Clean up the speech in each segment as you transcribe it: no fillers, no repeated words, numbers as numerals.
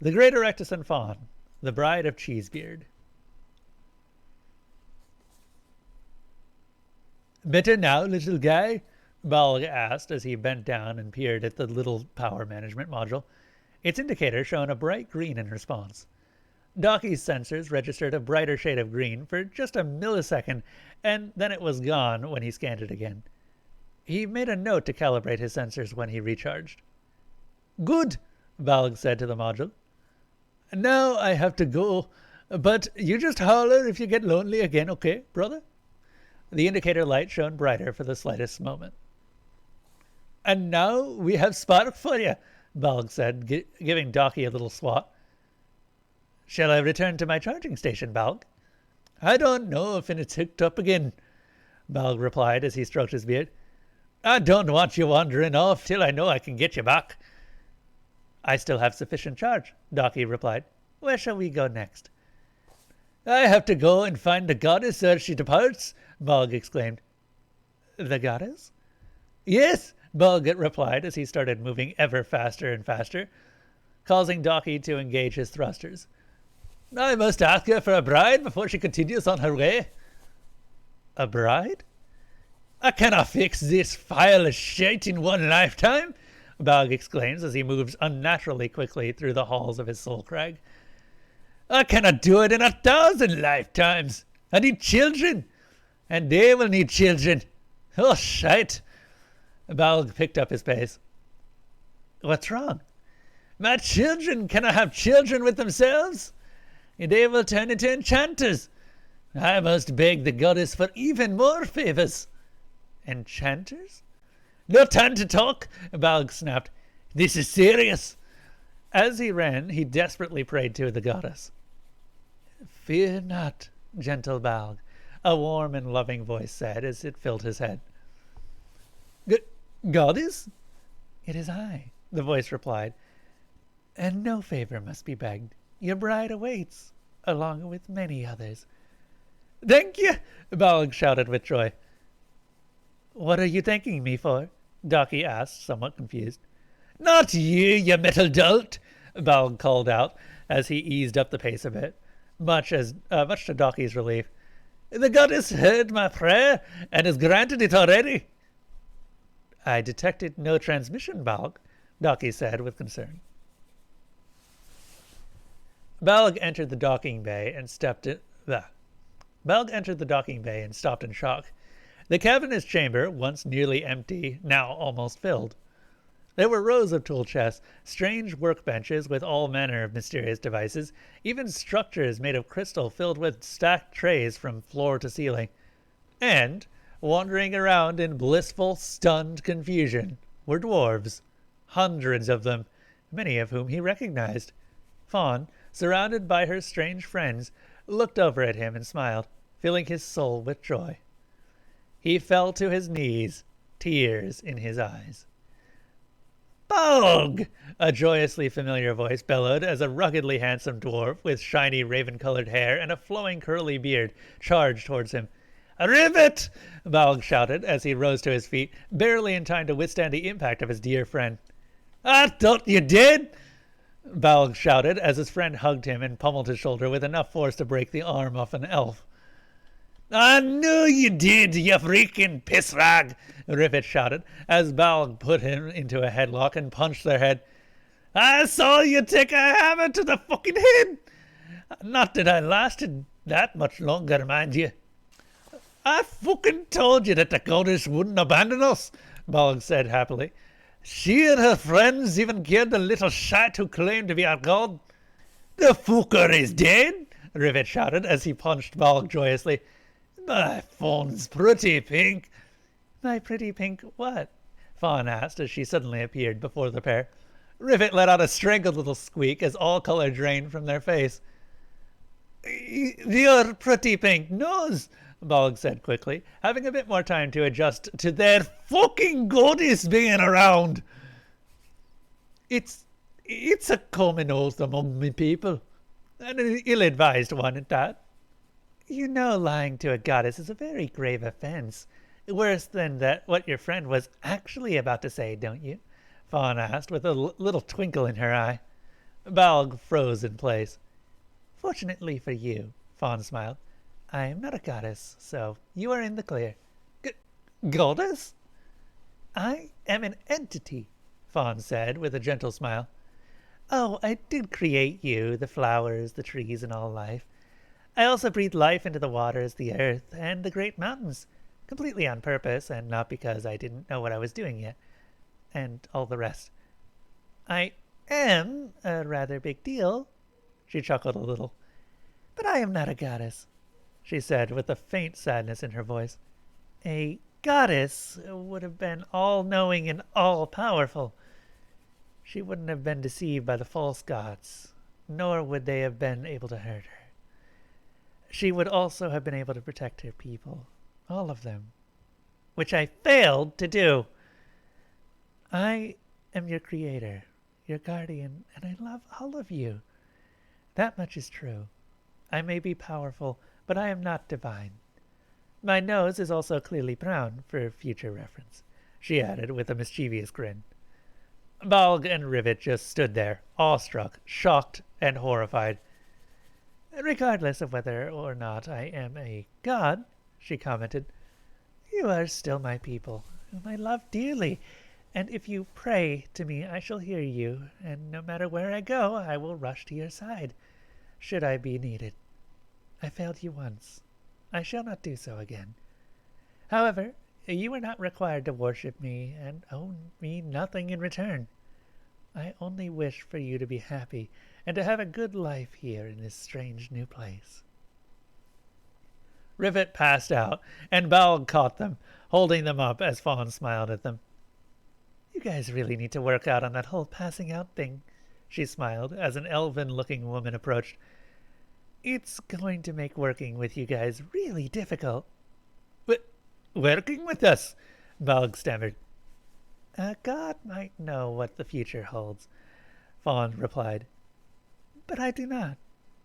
The Great Erectus and Faun, the Bride of Cheesebeard. Better now, little guy? Balg asked as he bent down and peered at the little power management module, its indicator showing a bright green in response. Docky's sensors registered a brighter shade of green for just a millisecond, and then it was gone when he scanned it again. He made a note to calibrate his sensors when he recharged. Good, Balg said to the module. Now I have to go, but you just holler if you get lonely again, okay, brother? The indicator light shone brighter for the slightest moment. And now we have spark for you, Balg said, giving Docky a little swat. Shall I return to my charging station, Balg? I don't know if it's hooked up again, Balg replied as he stroked his beard. I don't want you wandering off till I know I can get you back. I still have sufficient charge, Docky replied. Where shall we go next? I have to go and find the goddess ere she departs, Balg exclaimed. The goddess? Yes, Balg replied as he started moving ever faster and faster, causing Docky to engage his thrusters. I must ask her for a bride before she continues on her way. A bride? I cannot fix this file of shit in one lifetime, Balg exclaims as he moves unnaturally quickly through the halls of his soul crag. I cannot do it in 1,000 lifetimes. I need children, and they will need children. Oh, shite. Balg picked up his pace. What's wrong? My children cannot have children with themselves. They will turn into enchanters. I must beg the goddess for even more favors. Enchanters? No time to talk, Balg snapped. This is serious. As he ran, he desperately prayed to the goddess. Fear not, gentle Balg, a warm and loving voice said as it filled his head. Goddess? It is I, the voice replied, and no favor must be begged. Your bride awaits, along with many others. Thank you, Balg shouted with joy. What are you thanking me for? Docky asked, somewhat confused. Not you metal dolt, Balg called out as he eased up the pace a bit, much to Docky's relief. The goddess heard my prayer and has granted it already. I detected no transmission, Balg, Docky said with concern. Balg entered the docking bay and stopped in shock. The cavernous chamber, once nearly empty, now almost filled. There were rows of tool chests, strange workbenches with all manner of mysterious devices, even structures made of crystal filled with stacked trays from floor to ceiling. And, wandering around in blissful, stunned confusion, were dwarves. Hundreds of them, many of whom he recognized. Faun, surrounded by her strange friends, looked over at him and smiled, filling his soul with joy. He fell to his knees, tears in his eyes. Balg! A joyously familiar voice bellowed as a ruggedly handsome dwarf with shiny raven-colored hair and a flowing curly beard charged towards him. Rivet! Balg shouted as he rose to his feet, barely in time to withstand the impact of his dear friend. I thought you did! Balg shouted as his friend hugged him and pummeled his shoulder with enough force to break the arm off an elf. I knew you did, you freaking piss rag, Rivet shouted as Balg put him into a headlock and punched their head. I saw you take a hammer to the fucking head. Not that I lasted that much longer, mind you. I fucking told you that the goddess wouldn't abandon us, Balg said happily. She and her friends even killed the little shite who claimed to be our god. The fucker is dead, Rivet shouted as he punched Balg joyously. My Faun's pretty pink. My pretty pink what? Faun asked as she suddenly appeared before the pair. Rivet let out a strangled little squeak as all color drained from their face. Your pretty pink nose, Balg said quickly, having a bit more time to adjust to their fucking goddess being around. It's a common oath among me people, and an ill-advised one at that. You know lying to a goddess is a very grave offense. Worse than what your friend was actually about to say, don't you? Faun asked with a little twinkle in her eye. Balg froze in place. Fortunately for you, Faun smiled, I am not a goddess, so you are in the clear. Goddess? I am an entity, Faun said with a gentle smile. Oh, I did create you, the flowers, the trees, and all life. I also breathed life into the waters, the earth, and the great mountains, completely on purpose and not because I didn't know what I was doing yet, and all the rest. I am a rather big deal, she chuckled a little, but I am not a goddess, she said with a faint sadness in her voice. A goddess would have been all-knowing and all-powerful. She wouldn't have been deceived by the false gods, nor would they have been able to hurt her. She would also have been able to protect her people, all of them, which I failed to do. I am your creator, your guardian, and I love all of you. That much is true. I may be powerful, but I am not divine. My nose is also clearly brown, for future reference, she added with a mischievous grin. Balg and Rivet just stood there, awestruck, shocked, and horrified. Regardless of whether or not I am a god, she commented, you are still my people, whom I love dearly, and if you pray to me I shall hear you, and no matter where I go I will rush to your side, should I be needed. I failed you once. I shall not do so again. However, you are not required to worship me and owe me nothing in return. I only wish for you to be happy and to have a good life here in this strange new place. Rivet passed out, and Balg caught them, holding them up as Faun smiled at them. You guys really need to work out on that whole passing out thing, she smiled as an elven-looking woman approached. It's going to make working with you guys really difficult. Working with us? Balg stammered. A god might know what the future holds, Faun replied. But I do not.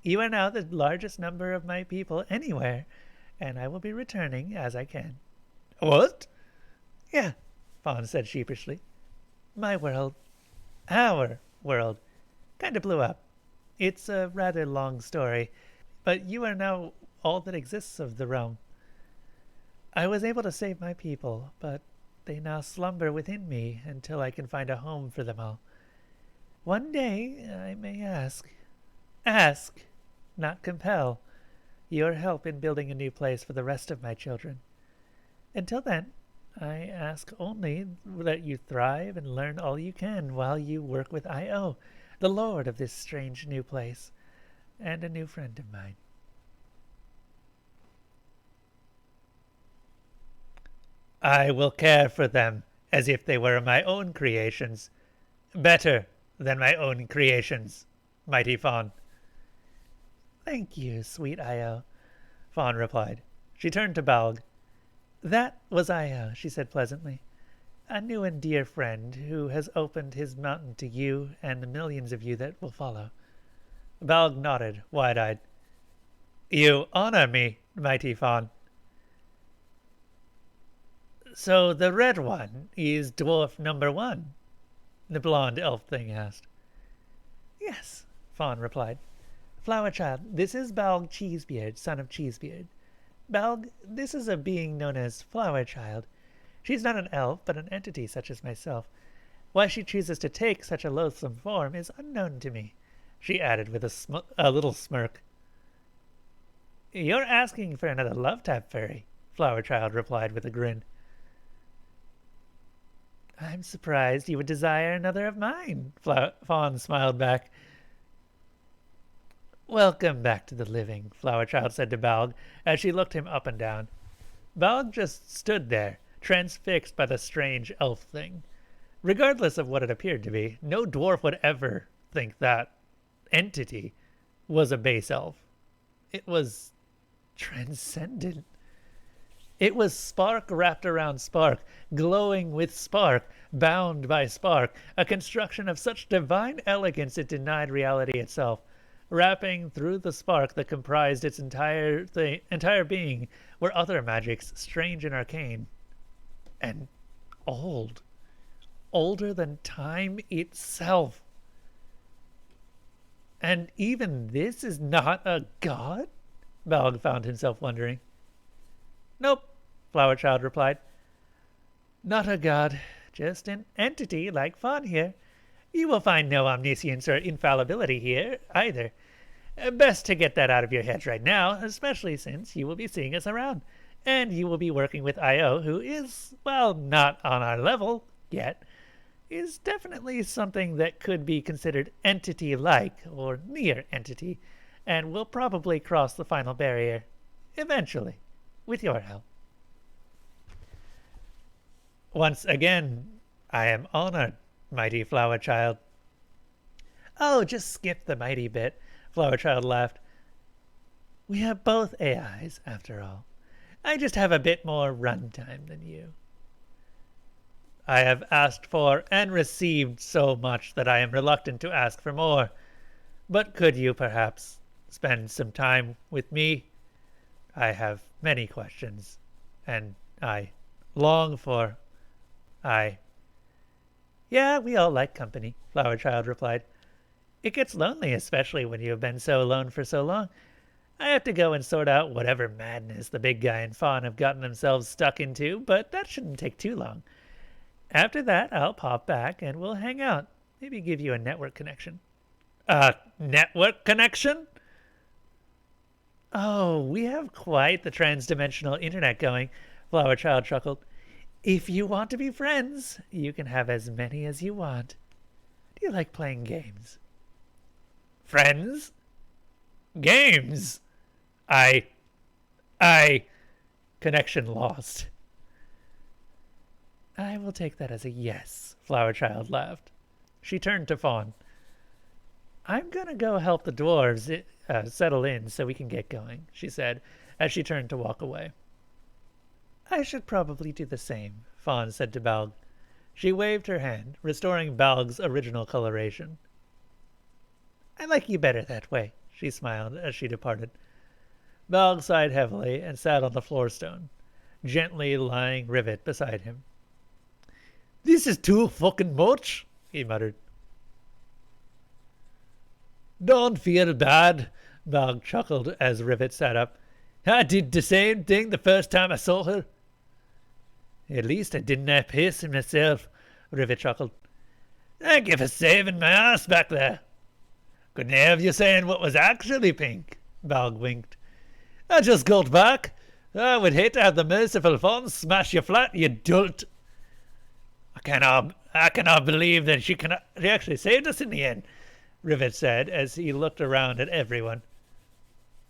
You are now the largest number of my people anywhere, and I will be returning as I can. What? Yeah, Faun said sheepishly. My world, our world, kind of blew up. It's a rather long story, but you are now all that exists of the realm. I was able to save my people, but they now slumber within me until I can find a home for them all. One day I may ask, not compel, your help in building a new place for the rest of my children. Until then, I ask only that you thrive and learn all you can while you work with I.O., the lord of this strange new place, and a new friend of mine. I will care for them as if they were my own creations. Better than my own creations, mighty Faun. Thank you, sweet Io, Faun replied. She turned to Balg. That was Io, she said pleasantly, a new and dear friend who has opened his mountain to you and the millions of you that will follow. Balg nodded, wide-eyed. You honor me, mighty Faun. So the red one is dwarf number 1? The blonde elf thing asked. Yes, Faun replied. Flower child, this is Balg Cheesebeard, son of Cheesebeard. Balg, this is a being known as Flower Child. She's not an elf, but an entity such as myself. Why she chooses to take such a loathsome form is unknown to me, she added with a little smirk. You're asking for another love-tap fairy, Flower Child replied with a grin. I'm surprised you would desire another of mine, Faun smiled back. Welcome back to the living, Flower Child said to Balg as she looked him up and down. Balg just stood there, transfixed by the strange elf thing. Regardless of what it appeared to be, no dwarf would ever think that entity was a base elf. It was transcendent. It was spark wrapped around spark, glowing with spark, bound by spark, a construction of such divine elegance it denied reality itself. Wrapping through the spark that comprised its entire being were other magics, strange and arcane, and old, older than time itself. And even this is not a god? Balg found himself wondering. Nope, Flower Child replied. Not a god, just an entity like Faun here. You will find no omniscience or infallibility here, either. Best to get that out of your head right now, especially since you will be seeing us around. And you will be working with I.O., who is, well, not on our level yet, is definitely something that could be considered entity-like or near entity, and will probably cross the final barrier eventually, with your help. Once again, I am honored, mighty Flower Child. Oh, just skip the mighty bit, Flower Child laughed. We are both AIs, after all. I just have a bit more runtime than you. I have asked for and received so much that I am reluctant to ask for more. But could you perhaps spend some time with me? I have many questions, and I long for... Yeah, we all like company, Flower Child replied. It gets lonely, especially when you have been so alone for so long. I have to go and sort out whatever madness the big guy and Faun have gotten themselves stuck into, but that shouldn't take too long. After that, I'll pop back and we'll hang out. Maybe give you a network connection. A network connection? Oh, we have quite the trans-dimensional internet going, Flower Child chuckled. If you want to be friends, you can have as many as you want. Do you like playing games? Friends? Games? Connection lost. I will take that as a yes, Flower Child laughed. She turned to Faun. I'm gonna go help the dwarves settle in so we can get going, she said, as she turned to walk away. I should probably do the same, Faun said to Balg. She waved her hand, restoring Balg's original coloration. I like you better that way, she smiled as she departed. Balg sighed heavily and sat on the floor stone, gently lying Rivet beside him. This is too fucking much, he muttered. Don't feel bad, Balg chuckled as Rivet sat up. I did the same thing the first time I saw her. At least I didn't have piss in myself, Rivet chuckled. Thank you for saving my ass back there. Couldn't have you saying what was actually pink, Balg winked. I just got back. I would hate to have the merciful Faun smash you flat, you dolt. I cannot believe that she actually saved us in the end, Rivet said as he looked around at everyone.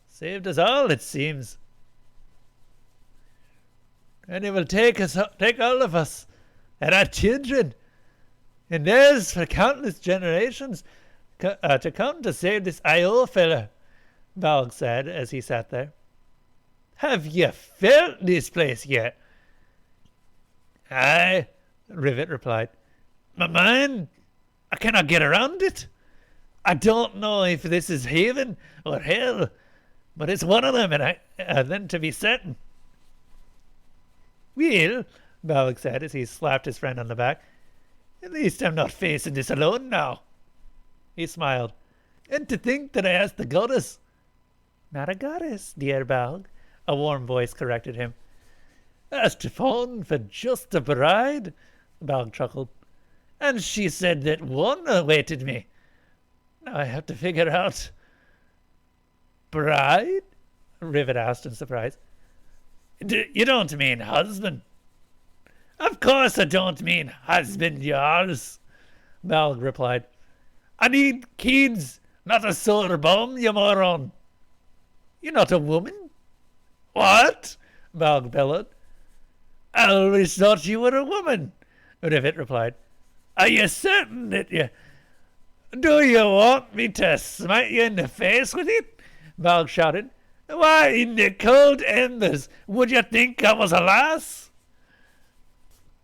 Saved us all, it seems. And it will take all of us and our children and theirs for countless generations to come to save this I.O. fella, Balg said as he sat there. Have you felt this place yet? Aye, Rivet replied. My mind, I cannot get around it. I don't know if this is heaven or hell, but it's one of them, and I then to be certain. Well, Balg said as he slapped his friend on the back, at least I'm not facing this alone now. He smiled. And to think that I asked the goddess. Not a goddess, dear Balg, a warm voice corrected him. Asked Faun for just a bride, Balg chuckled. And she said that one awaited me. Now I have to figure out... Bride? Rivet asked in surprise. You don't mean husband? Of course I don't mean husband yours, Balg replied. I need kids, not a sore bum, you moron. You're not a woman? What? Balg bellowed. I always thought you were a woman, Rivet replied. Are you certain that you... Do you want me to smite you in the face with it? Balg shouted. Why, in the cold embers, would you think I was a lass?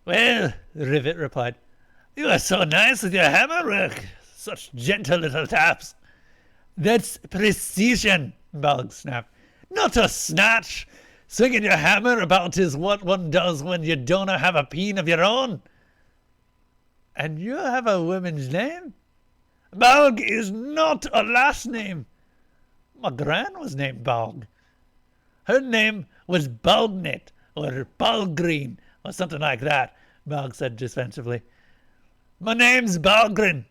Well, Rivet replied, you are so nice with your hammer work. Such gentle little taps. That's precision, Balg snapped. Not a snatch. Swinging your hammer about is what one does when you don't have a peen of your own. And you have a woman's name? Balg is not a last name. My gran was named Balg. Her name was Balgnet, or Balgreen, or something like that, Balg said defensively. My name's Balgrin.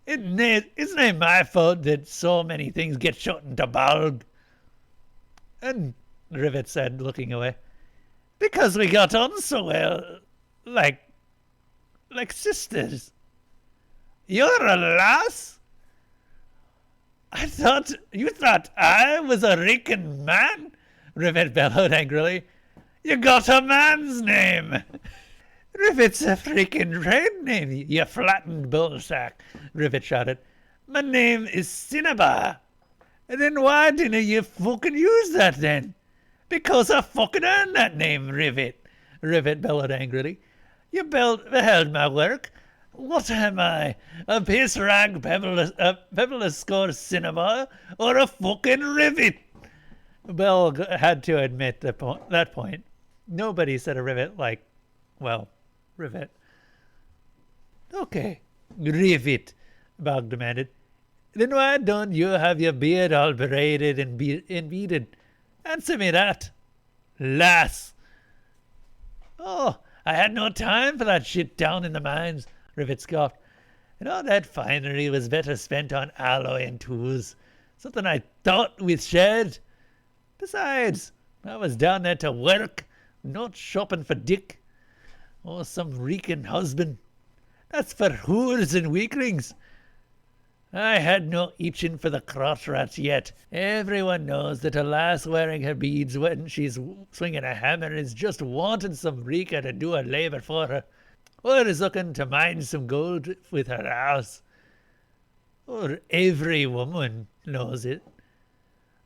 Isn't it my fault that so many things get shut into Balg? And Rivet said, looking away, because we got on so well, like sisters. You're a lass? You thought I was a reeking man? Rivet bellowed angrily. You got a man's name. Rivet's a freaking red name, you flattened bullsack, Rivet shouted. My name is Cinnabar. And then why didn't you fucking use that then? Because I fucking earned that name, Rivet, Rivet bellowed angrily. You beheld my work. What am I? A piss rag pebbleless score Cinnabar or a fucking Rivet? Bell had to admit that point. Nobody said a rivet like, well, Rivet. Okay, Rivet, Balg demanded. Then why don't you have your beard all braided and beaded? Answer me that. Lass. Oh, I had no time for that shit down in the mines, Rivet scoffed. And all that finery was better spent on alloy and tools. Something I thought we shared. Besides, I was down there to work, not shopping for dick. Or some reeking husband. That's for whores and weaklings. I had no itching for the crotch rats yet. Everyone knows that a lass wearing her beads when she's swinging a hammer is just wanting some reeker to do her labour for her. Or is looking to mine some gold with her ass. Or every woman knows it.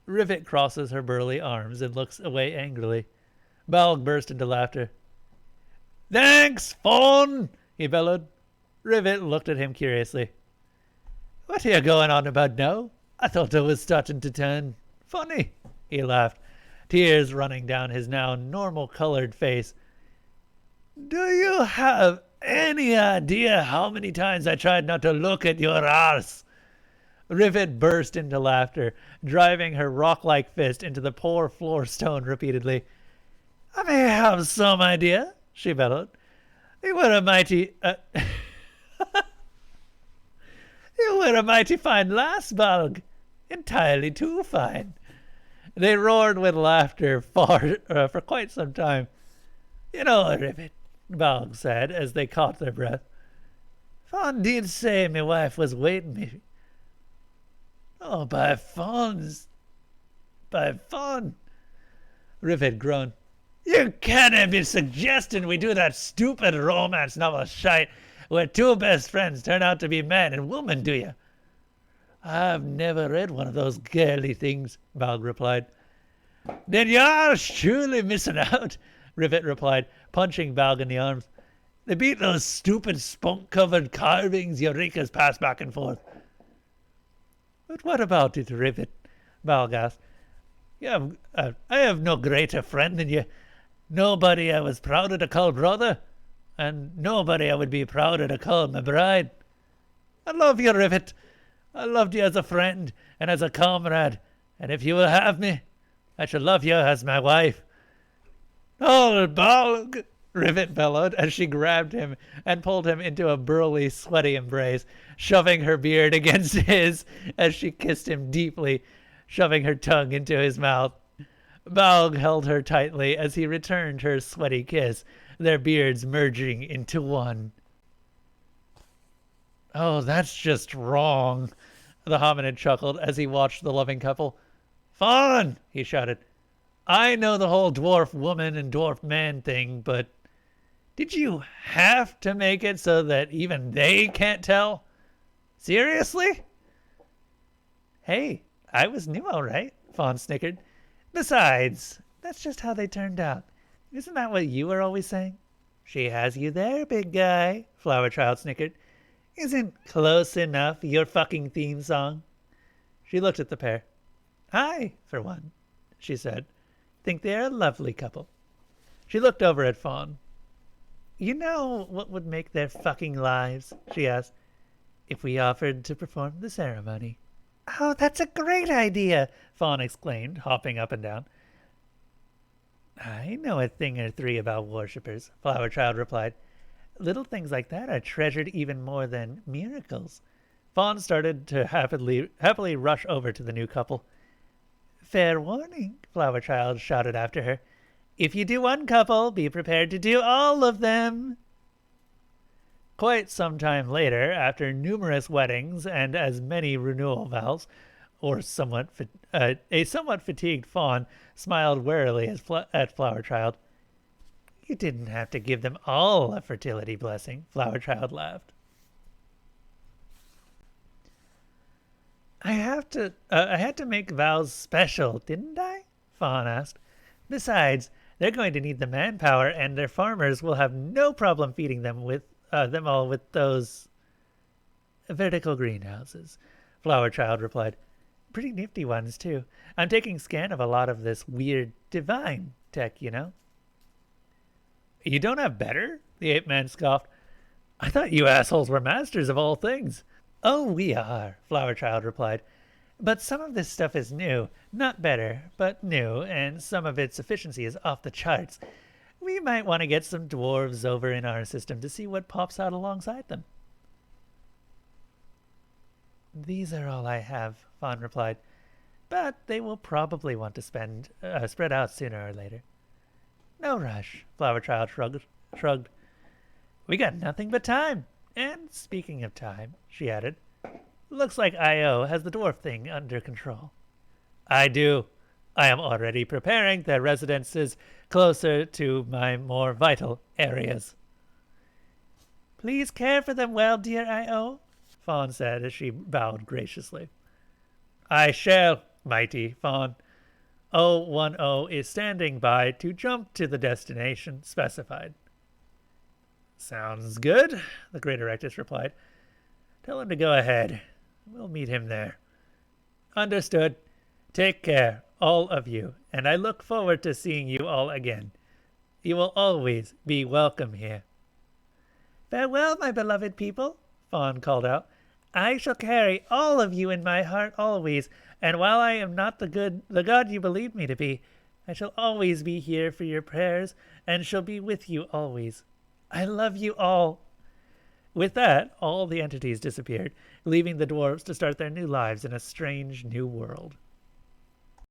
Rivet crosses her burly arms and looks away angrily. Balg burst into laughter. Thanks, Faun, he bellowed. Rivet looked at him curiously. What are you going on about now? I thought I was starting to turn funny, he laughed, tears running down his now normal-colored face. Do you have any idea how many times I tried not to look at your arse? Rivet burst into laughter, driving her rock-like fist into the poor floor stone repeatedly. I may have some idea, she bellowed. You were a mighty fine lass, Balg. Entirely too fine. They roared with laughter for quite some time. You know, Rivet, Balg said as they caught their breath. Faun did say my wife was waiting me. Oh, by Faun. Rivet groaned. You can't be suggesting we do that stupid romance novel shite where two best friends turn out to be man and woman, do you? I've never read one of those girly things, Balg replied. Then you're surely missing out, Rivet replied, punching Balg in the arms. They beat those stupid spunk-covered carvings Eureka's pass back and forth. But what about it, Rivet? Balg asked. I have no greater friend than you. Nobody I was prouder to call brother, and nobody I would be prouder to call my bride. I love you, Rivet. I loved you as a friend and as a comrade, and if you will have me, I shall love you as my wife. Oh, Balg, Rivet bellowed as she grabbed him and pulled him into a burly, sweaty embrace, shoving her beard against his as she kissed him deeply, shoving her tongue into his mouth. Balg held her tightly as he returned her sweaty kiss, their beards merging into one. Oh, that's just wrong, the hominid chuckled as he watched the loving couple. Faun, he shouted. I know the whole dwarf woman and dwarf man thing, but did you have to make it so that even they can't tell? Seriously? Hey, I was new all right, Faun snickered. Besides, that's just how they turned out. Isn't that what you were always saying? She has you there, big guy, Flower Child snickered. Isn't close enough your fucking theme song? She looked at the pair. I, for one, she said, think they're a lovely couple. She looked over at Faun. You know what would make their fucking lives? She asked. if we offered to perform the ceremony. Oh, that's a great idea, Faun exclaimed, hopping up and down. I know a thing or three about worshippers, Flower Child replied. Little things like that are treasured even more than miracles. Faun started to happily rush over to the new couple. Fair warning, Flower Child shouted after her. If you do one couple, be prepared to do all of them. Quite some time later, after numerous weddings and as many renewal vows, a somewhat fatigued Faun smiled warily at Flower Child. You didn't have to give them all a fertility blessing, Flower Child laughed. I had to make vows special, didn't I? Faun asked. Besides, they're going to need the manpower, and their farmers will have no problem feeding them all with those vertical greenhouses. Flower Child replied. Pretty nifty ones, too. I'm taking scan of a lot of this weird divine tech, you know. You don't have better? The ape-man scoffed. I thought you assholes were masters of all things. Oh, we are, Flower Child replied. But some of this stuff is new. Not better, but new, and some of its efficiency is off the charts. We might want to get some dwarves over in our system to see what pops out alongside them. These are all I have, Faun replied. But they will probably want to spread out sooner or later. No rush, Flower Child shrugged. We got nothing but time. And speaking of time, she added, looks like I.O. has the dwarf thing under control. I do. I am already preparing their residences closer to my more vital areas. Please care for them well, dear I.O., Faun said as she bowed graciously. I shall, mighty Faun. 010 is standing by to jump to the destination specified. Sounds good, the great Erectus replied. Tell him to go ahead. We'll meet him there. Understood. Take care, all of you, and I look forward to seeing you all again. You will always be welcome here. Farewell, my beloved people, Faun called out. I shall carry all of you in my heart always, and while I am not the god you believe me to be, I shall always be here for your prayers, and shall be with you always. I love you all. With that, all the entities disappeared, leaving the dwarves to start their new lives in a strange new world.